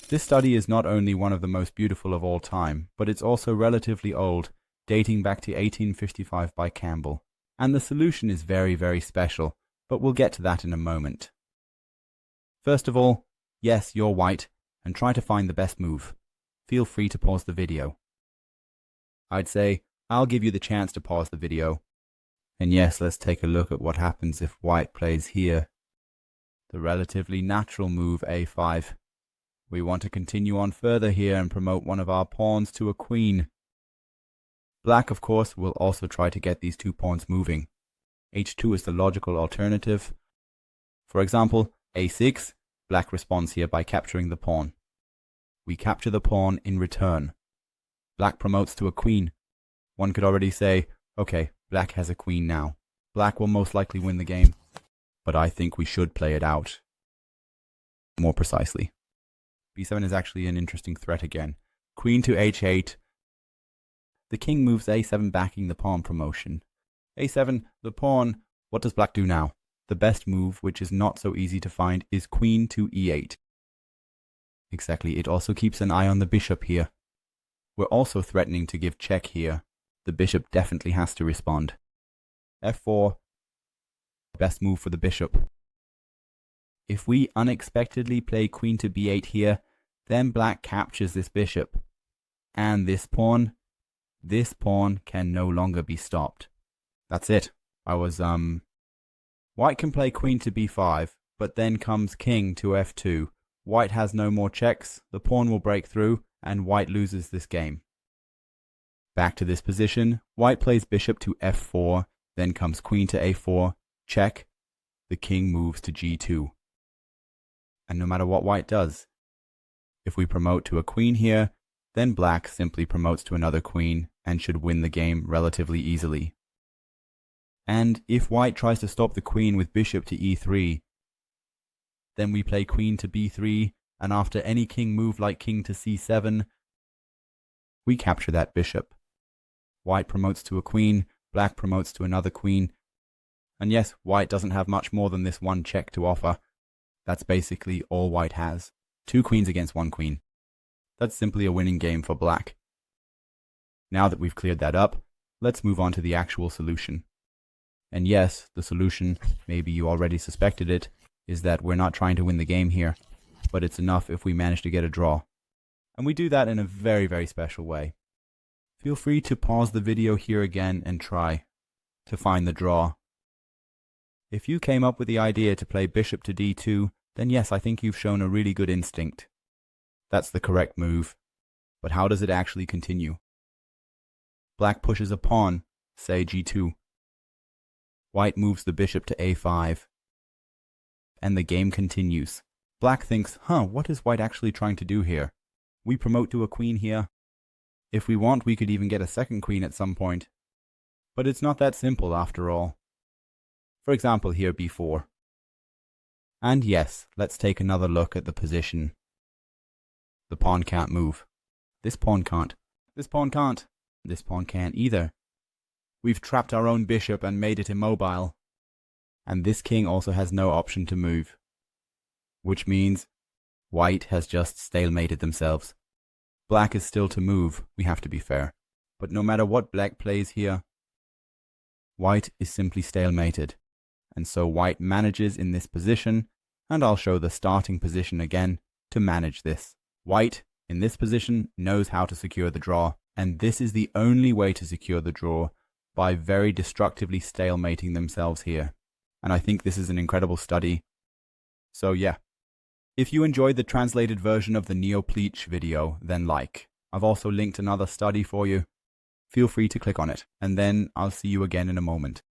This study is not only one of the most beautiful of all time, but it's also relatively old, dating back to 1855 by Campbell. And the solution is very, very special, but we'll get to that in a moment. First of all, yes, you're white, and try to find the best move. Feel free to pause the video. I'd say, I'll give you the chance to pause the video. And yes, let's take a look at what happens if white plays here. The relatively natural move a5. We want to continue on further here and promote one of our pawns to a queen. Black, of course, will also try to get these two pawns moving. h2 is the logical alternative. For example, a6, black responds here by capturing the pawn. We capture the pawn in return. Black promotes to a queen. One could already say, okay, black has a queen now. Black will most likely win the game, but I think we should play it out more precisely. b7 is actually an interesting threat again. Queen to h8. The king moves a7, backing the pawn promotion. a7, the pawn. What does black do now? The best move, which is not so easy to find, is queen to e8. Exactly, it also keeps an eye on the bishop here. We're also threatening to give check here. The bishop definitely has to respond. f4, best move for the bishop. If we unexpectedly play queen to b8 here, then black captures this bishop. And this pawn can no longer be stopped. That's it. White can play queen to b5, but then comes king to f2. White has no more checks, the pawn will break through, and white loses this game. Back to this position, white plays bishop to f4, then comes queen to a4, check. The king moves to g2. And no matter what white does, if we promote to a queen here, then black simply promotes to another queen and should win the game relatively easily. And if white tries to stop the queen with bishop to e3, then we play queen to b3, and after any king move like king to c7, we capture that bishop. White promotes to a queen, black promotes to another queen, and yes, white doesn't have much more than this one check to offer. That's basically all white has. 2 queens against 1 queen. That's simply a winning game for black. Now that we've cleared that up, let's move on to the actual solution. And yes, the solution, maybe you already suspected it, is that we're not trying to win the game here, but it's enough if we manage to get a draw. And we do that in a very, very special way. Feel free to pause the video here again and try to find the draw. If you came up with the idea to play bishop to d2, then yes, I think you've shown a really good instinct. That's the correct move. But how does it actually continue? Black pushes a pawn, say g2. White moves the bishop to a5. And the game continues. Black thinks, what is white actually trying to do here? We promote to a queen here. If we want, we could even get a second queen at some point. But it's not that simple after all. For example, here b4. And yes, let's take another look at the position. The pawn can't move. This pawn can't. This pawn can't. This pawn can't either. We've trapped our own bishop and made it immobile. And this king also has no option to move. Which means white has just stalemated themselves. Black is still to move, we have to be fair. But no matter what black plays here, white is simply stalemated. And so white manages in this position, and I'll show the starting position again to manage this. White, in this position, knows how to secure the draw, and this is the only way to secure the draw, by very destructively stalemating themselves here. And I think this is an incredible study. So yeah. If you enjoyed the translated version of the NeoPlietsch video, then like. I've also linked another study for you. Feel free to click on it, and then I'll see you again in a moment.